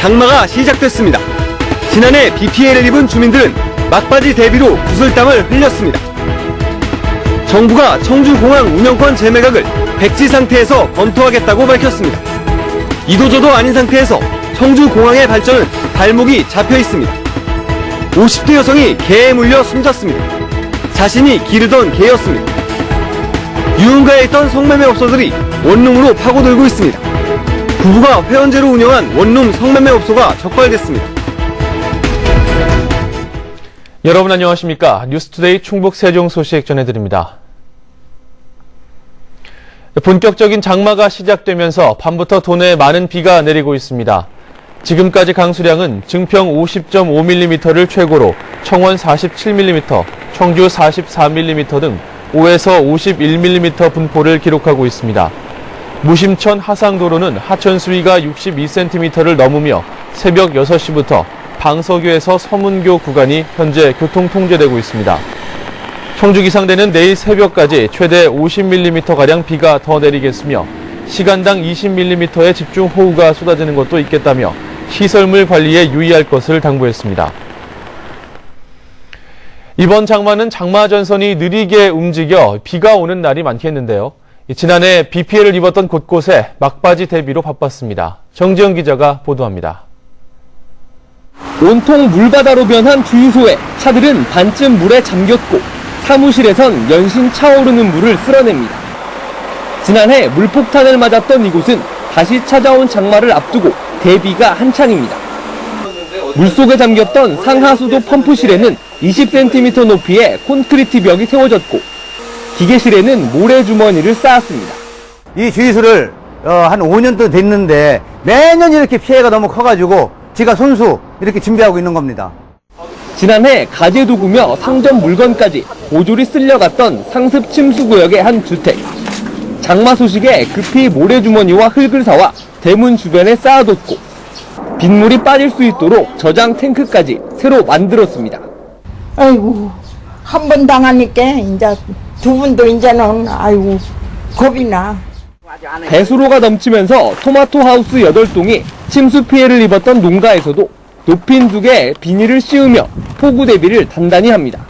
장마가 시작됐습니다. 지난해 비 피해를 입은 주민들은 막바지 대비로 구슬땀을 흘렸습니다. 정부가 청주공항 운영권 재매각을 백지 상태에서 검토하겠다고 밝혔습니다. 이도저도 아닌 상태에서 청주공항의 발전은 발목이 잡혀 있습니다. 50대 여성이 개에 물려 숨졌습니다. 자신이 기르던 개였습니다. 유흥가에 있던 성매매업소들이 원룸으로 파고들고 있습니다. 부부가 회원제로 운영한 원룸 성매매업소가 적발됐습니다. 여러분 안녕하십니까? 뉴스투데이 충북 세종 소식 전해드립니다. 본격적인 장마가 시작되면서 밤부터 도내에 많은 비가 내리고 있습니다. 지금까지 강수량은 증평 50.5mm를 최고로 청원 47mm, 청주 44mm 등 5에서 51mm 분포를 기록하고 있습니다. 무심천 하상도로는 하천 수위가 62cm를 넘으며 새벽 6시부터 방서교에서 서문교 구간이 현재 교통 통제되고 있습니다. 청주기상대는 내일 새벽까지 최대 50mm가량 비가 더 내리겠으며 시간당 20mm의 집중호우가 쏟아지는 것도 있겠다며 시설물 관리에 유의할 것을 당부했습니다. 이번 장마는 장마 전선이 느리게 움직여 비가 오는 날이 많겠는데요. 지난해 비 피해를 입었던 곳곳에 막바지 대비로 바빴습니다. 정지영 기자가 보도합니다. 온통 물바다로 변한 주유소에 차들은 반쯤 물에 잠겼고 사무실에선 연신 차오르는 물을 쓸어냅니다. 지난해 물폭탄을 맞았던 이곳은 다시 찾아온 장마를 앞두고 대비가 한창입니다. 물속에 잠겼던 상하수도 펌프실에는 20cm 높이의 콘크리트 벽이 세워졌고 기계실에는 모래주머니를 쌓았습니다. 이 주유소를 한 5년도 됐는데 매년 이렇게 피해가 너무 커가지고 제가 손수 이렇게 준비하고 있는 겁니다. 지난해 가재 도구며 상점 물건까지 모조리 쓸려갔던 상습 침수구역의 한 주택. 장마 소식에 급히 모래주머니와 흙을 사와 대문 주변에 쌓아뒀고 빗물이 빠질 수 있도록 저장 탱크까지 새로 만들었습니다. 아이고, 한 번 당하니까 이제 두 분도 이제는 아이고 겁이 나. 배수로가 넘치면서 토마토 하우스 8동이 침수 피해를 입었던 농가에서도 높인 둑에 비닐을 씌우며 폭우 대비를 단단히 합니다.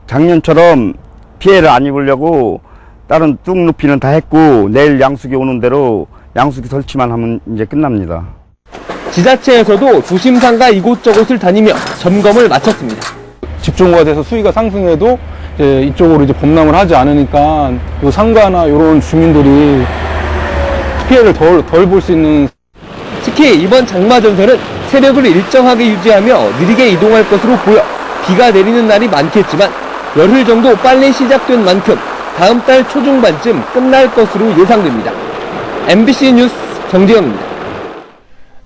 작년처럼 피해를 안 입으려고 다른 뚝 높이는 다 했고 내일 양수기 오는 대로 양수기 설치만 하면 이제 끝납니다. 지자체에서도 조심상가 이곳저곳을 다니며 점검을 마쳤습니다. 집중호우가 돼서 수위가 상승해도 이쪽으로 이제 범람을 하지 않으니까 요 상가나 이런 주민들이 피해를 덜 볼 수 있는. 특히 이번 장마 전선은 세력을 일정하게 유지하며 느리게 이동할 것으로 보여 비가 내리는 날이 많겠지만 열흘 정도 빨리 시작된 만큼 다음 달 초중반쯤 끝날 것으로 예상됩니다. MBC 뉴스 정재영입니다.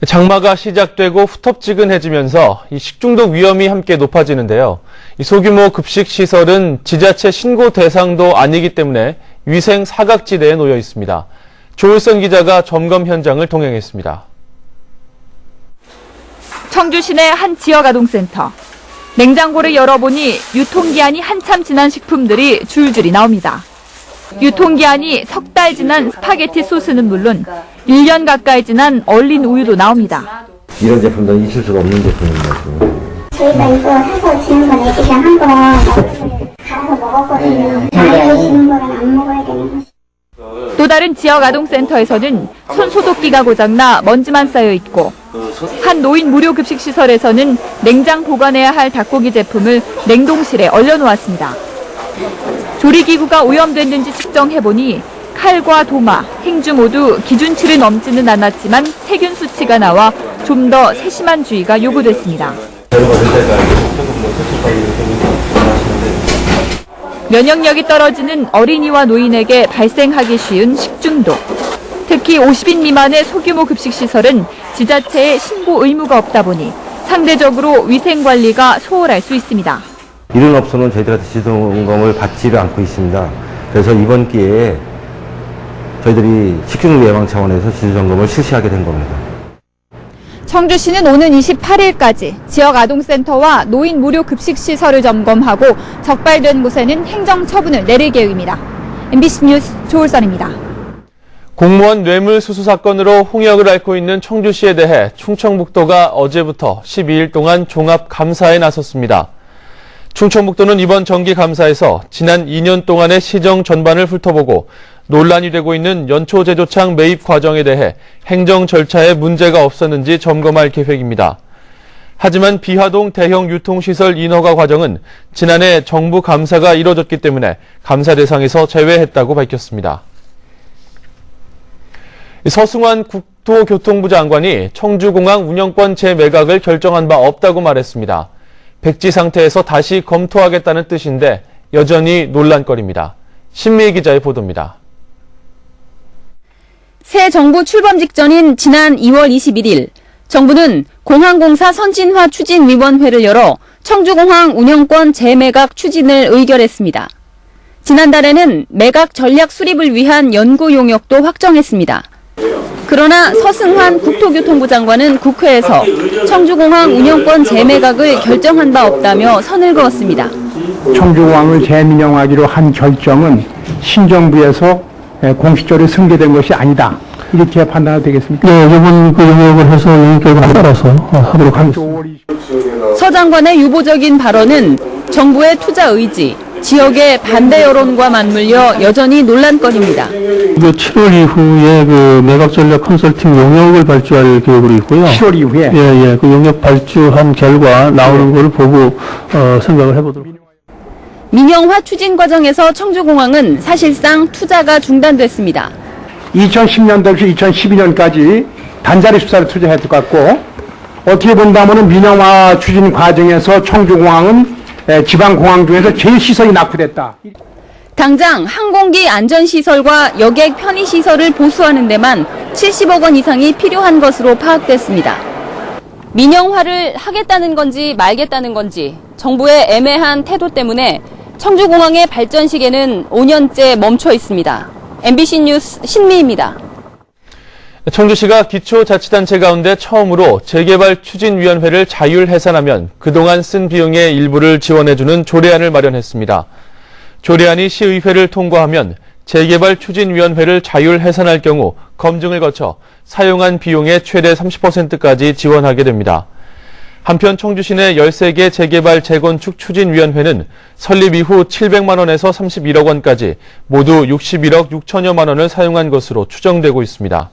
장마가 시작되고 후텁지근해지면서 이 식중독 위험이 함께 높아지는데요. 이 소규모 급식 시설은 지자체 신고 대상도 아니기 때문에 위생 사각지대에 놓여 있습니다. 조을선 기자가 점검 현장을 동행했습니다. 청주 시내 한 지역 아동센터. 냉장고를 열어보니 유통기한이 한참 지난 식품들이 줄줄이 나옵니다. 유통기한이 석 달 지난 스파게티 소스는 물론 1년 가까이 지난 얼린 우유도 나옵니다. 이런 제품들은 있을 수가 없는 제품입니다. 저희가 이거 사서 지는 건 애기가 한번 갈아서 먹었거든요. 나중에 지는 거는 안 먹어야 되는 거지. 또 다른 지역 아동센터에서는 손소독기가 고장나 먼지만 쌓여 있고 한 노인 무료 급식 시설에서는 냉장 보관해야 할 닭고기 제품을 냉동실에 얼려놓았습니다. 조리기구가 오염됐는지 측정해보니 칼과 도마, 행주 모두 기준치를 넘지는 않았지만 세균 수치가 나와 좀 더 세심한 주의가 요구됐습니다. 면역력이 떨어지는 어린이와 노인에게 발생하기 쉬운 식중독. 특히 50인 미만의 소규모 급식시설은 지자체에 신고 의무가 없다 보니 상대적으로 위생관리가 소홀할 수 있습니다. 이런 업소는 저희들한테 지도점검을 받지를 않고 있습니다. 그래서 이번 기회에 저희들이 식중독 예방 차원에서 지도점검을 실시하게 된 겁니다. 청주시는 오는 28일까지 지역 아동센터와 노인 무료 급식시설을 점검하고 적발된 곳에는 행정처분을 내릴 계획입니다. MBC 뉴스 조을선입니다. 공무원 뇌물수수 사건으로 홍역을 앓고 있는 청주시에 대해 충청북도가 어제부터 12일 동안 종합감사에 나섰습니다. 충청북도는 이번 정기감사에서 지난 2년 동안의 시정 전반을 훑어보고 논란이 되고 있는 연초제조창 매입 과정에 대해 행정 절차에 문제가 없었는지 점검할 계획입니다. 하지만 비화동 대형 유통시설 인허가 과정은 지난해 정부 감사가 이뤄졌기 때문에 감사 대상에서 제외했다고 밝혔습니다. 서승환 국토교통부 장관이 청주공항 운영권 재매각을 결정한 바 없다고 말했습니다. 백지 상태에서 다시 검토하겠다는 뜻인데 여전히 논란거리입니다. 신미희 기자의 보도입니다. 새 정부 출범 직전인 지난 2월 21일 정부는 공항공사 선진화 추진위원회를 열어 청주공항 운영권 재매각 추진을 의결했습니다. 지난달에는 매각 전략 수립을 위한 연구 용역도 확정했습니다. 그러나 서승환 국토교통부 장관은 국회에서 청주공항 운영권 재매각을 결정한 바 없다며 선을 그었습니다. 청주공항을 재민영하기로 한 결정은 신정부에서 공식적으로 승계된 것이 아니다. 이렇게 판단이 되겠습니까? 네, 이번 그 영역을 해서 영역 결과에 따라서 하도록 하겠습니다. 서 장관의 유보적인 발언은 정부의 투자 의지, 지역의 반대 여론과 맞물려 여전히 논란거리입니다. 그 7월 이후에 그 매각 전략 컨설팅 용역을 발주할 계획으로 있고요. 7월 이후에? 예. 그 용역 발주한 결과 나오는 걸 보고 생각을 해보도록. 민영화 추진 과정에서 청주공항은 사실상 투자가 중단됐습니다. 2010년도에서 2012년까지 단자리 수사를 투자했을 것 같고, 어떻게 본다면 민영화 추진 과정에서 청주공항은 지방공항 중에서 제일 시설이 낙후됐다. 당장 항공기 안전시설과 여객 편의시설을 보수하는 데만 70억 원 이상이 필요한 것으로 파악됐습니다. 민영화를 하겠다는 건지 말겠다는 건지 정부의 애매한 태도 때문에 청주공항의 발전 시계는 5년째 멈춰 있습니다. MBC 뉴스 신미입니다. 청주시가 기초자치단체 가운데 처음으로 재개발 추진위원회를 자율해산하면 그동안 쓴 비용의 일부를 지원해주는 조례안을 마련했습니다. 조례안이 시의회를 통과하면 재개발 추진위원회를 자율해산할 경우 검증을 거쳐 사용한 비용의 최대 30%까지 지원하게 됩니다. 한편 청주시 내 13개 재개발 재건축 추진위원회는 설립 이후 700만 원에서 31억 원까지 모두 61억 6천여만 원을 사용한 것으로 추정되고 있습니다.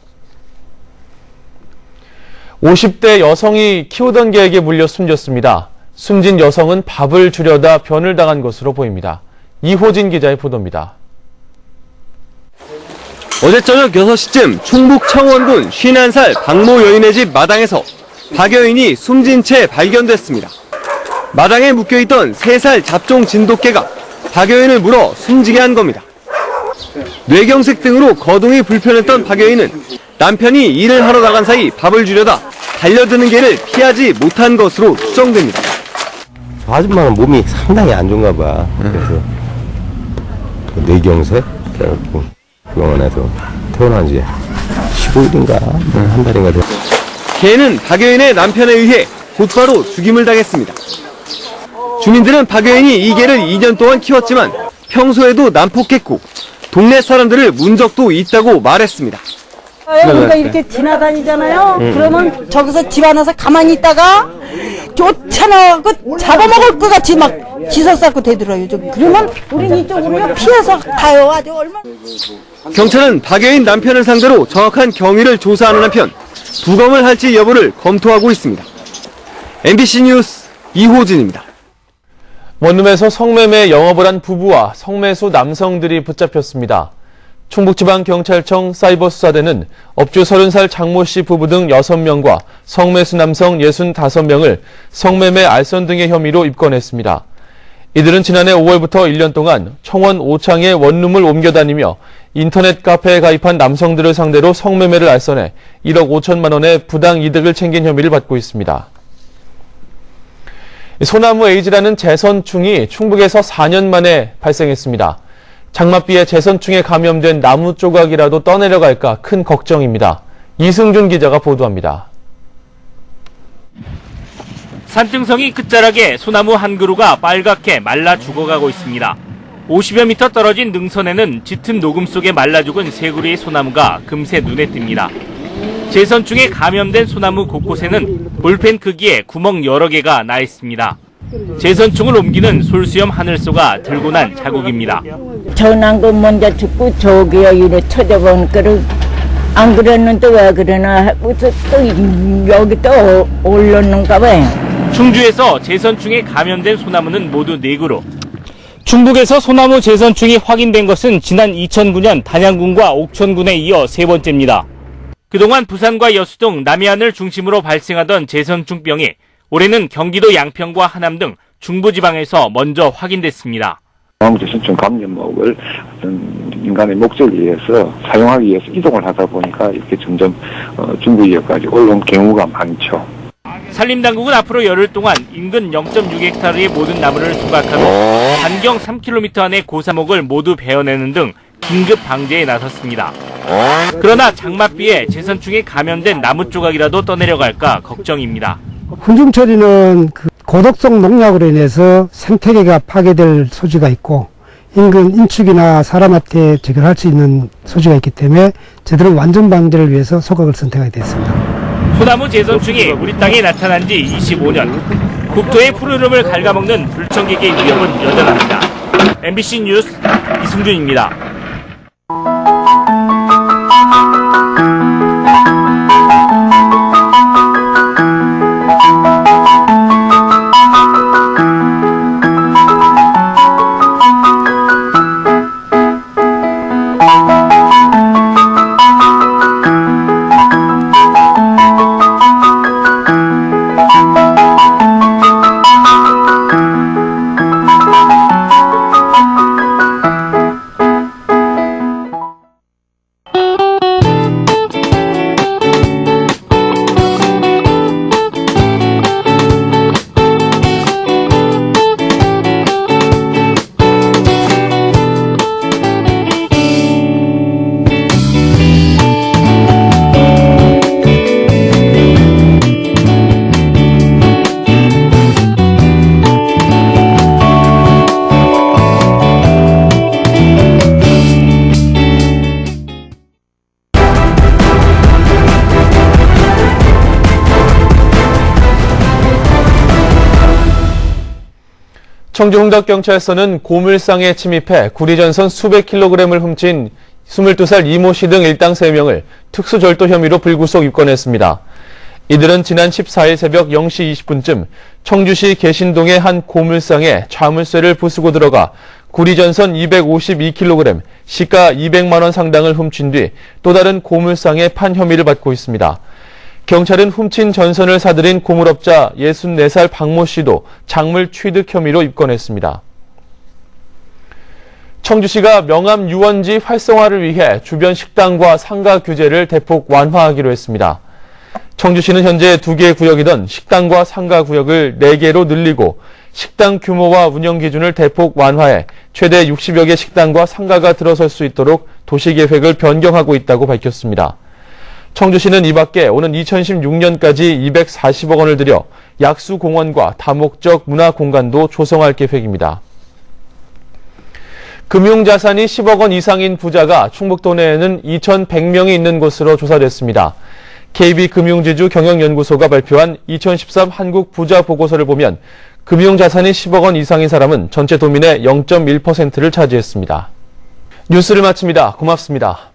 50대 여성이 키우던 개에게 물려 숨졌습니다. 숨진 여성은 밥을 주려다 변을 당한 것으로 보입니다. 이호진 기자의 보도입니다. 어제 저녁 6시쯤 충북 청원군 51살 박모 여인의 집 마당에서 박 여인이 숨진 채 발견됐습니다. 마당에 묶여있던 3살 잡종 진돗개가 박 여인을 물어 숨지게 한 겁니다. 뇌경색 등으로 거동이 불편했던 박 여인은 남편이 일을 하러 나간 사이 밥을 주려다 달려드는 개를 피하지 못한 것으로 추정됩니다. 저 아줌마는 몸이 상당히 안 좋은가 봐. 그래서 뇌경색? 그래갖고 병원에서 퇴원한 지 15일인가 한 달인가 됐어요. 개는 박 여인의 남편에 의해 곧바로 죽임을 당했습니다. 주민들은 박 여인이 이 개를 2년 동안 키웠지만 평소에도 난폭했고 동네 사람들을 문 적도 있다고 말했습니다. 우리가 이렇게 지나다니잖아요. 그러면 저기서 집 안에서 가만히 있다가 쫓아나 그 잡아먹을 것 같이 막 기사 쌓고 대들어요. 그러면 우린 이쪽으로 피해서 가요. 아주 얼마나. 경찰은 박 여인 남편을 상대로 정확한 경위를 조사하는 한편 부검을 할지 여부를 검토하고 있습니다. MBC 뉴스 이호진입니다. 원룸에서 성매매 영업을 한 부부와 성매수 남성들이 붙잡혔습니다. 충북지방경찰청 사이버수사대는 업주 30살 장모 씨 부부 등 6명과 성매수 남성 65명을 성매매 알선 등의 혐의로 입건했습니다. 이들은 지난해 5월부터 1년 동안 청원 오창에 원룸을 옮겨 다니며 인터넷 카페에 가입한 남성들을 상대로 성매매를 알선해 1억 5천만 원의 부당 이득을 챙긴 혐의를 받고 있습니다. 소나무 에이즈라는 재선충이 충북에서 4년 만에 발생했습니다. 장맛비에 재선충에 감염된 나무 조각이라도 떠내려갈까 큰 걱정입니다. 이승준 기자가 보도합니다. 산등성이 끝자락에 소나무 한 그루가 빨갛게 말라 죽어가고 있습니다. 50여 미터 떨어진 능선에는 짙은 녹음 속에 말라 죽은 세 그루의 소나무가 금세 눈에 띕니다. 제선충에 감염된 소나무 곳곳에는 볼펜 크기의 구멍 여러 개가 나 있습니다. 제선충을 옮기는 솔수염 하늘소가 들고 난 자국입니다. 전한 거 먼저 죽고 저기요 이래 쳐다본 거를 안 그랬는데 왜 그러나 하고 또 여기 또 올랐는가 봐. 충주에서 제선충에 감염된 소나무는 모두 4그루. 충북에서 소나무 제선충이 확인된 것은 지난 2009년 단양군과 옥천군에 이어 3번째입니다. 그동안 부산과 여수 등 남해안을 중심으로 발생하던 제선충병이 올해는 경기도 양평과 하남 등 중부지방에서 먼저 확인됐습니다. 제선충 감염목을 어떤 인간의 목적에 의해서 사용하기 위해서 이동을 하다 보니까 이렇게 점점 중부 지역까지 올라온 경우가 많죠. 산림당국은 앞으로 열흘 동안 인근 0.6헥타르의 모든 나무를 소각하고 반경 3km 안의 고사목을 모두 베어내는 등 긴급 방제에 나섰습니다. 그러나 장맛비에 제선충에 감염된 나무 조각이라도 떠내려갈까 걱정입니다. 훈중 처리는 그 고독성 농약으로 인해서 생태계가 파괴될 소지가 있고 인근 인축이나 사람한테 적용할 수 있는 소지가 있기 때문에 저들은 완전 방제를 위해서 소각을 선택하게 됐습니다. 소나무 제선충이 우리 땅에 나타난 지 25년. 국토의 푸르름을 갉아먹는 불청객의 위협은 여전합니다. MBC 뉴스 이승준입니다. 청주 홍덕경찰서는 고물상에 침입해 구리전선 수백 킬로그램을 훔친 22살 이모 씨 등 일당 3명을 특수절도 혐의로 불구속 입건했습니다. 이들은 지난 14일 새벽 0시 20분쯤 청주시 계신동의 한 고물상에 자물쇠를 부수고 들어가 구리전선 252kg, 시가 200만 원 상당을 훔친 뒤 또 다른 고물상에 판 혐의를 받고 있습니다. 경찰은 훔친 전선을 사들인 고물업자 64살 박모 씨도 작물 취득 혐의로 입건했습니다. 청주시가 명암 유원지 활성화를 위해 주변 식당과 상가 규제를 대폭 완화하기로 했습니다. 청주시는 현재 2개의 구역이던 식당과 상가 구역을 4개로 늘리고 식당 규모와 운영 기준을 대폭 완화해 최대 60여 개 식당과 상가가 들어설 수 있도록 도시계획을 변경하고 있다고 밝혔습니다. 청주시는 이 밖에 오는 2016년까지 240억 원을 들여 약수공원과 다목적 문화공간도 조성할 계획입니다. 금융자산이 10억 원 이상인 부자가 충북도 내에는 2,100명이 있는 것으로 조사됐습니다. KB금융지주 경영연구소가 발표한 2013 한국 부자 보고서를 보면 금융자산이 10억 원 이상인 사람은 전체 도민의 0.1%를 차지했습니다. 뉴스를 마칩니다. 고맙습니다.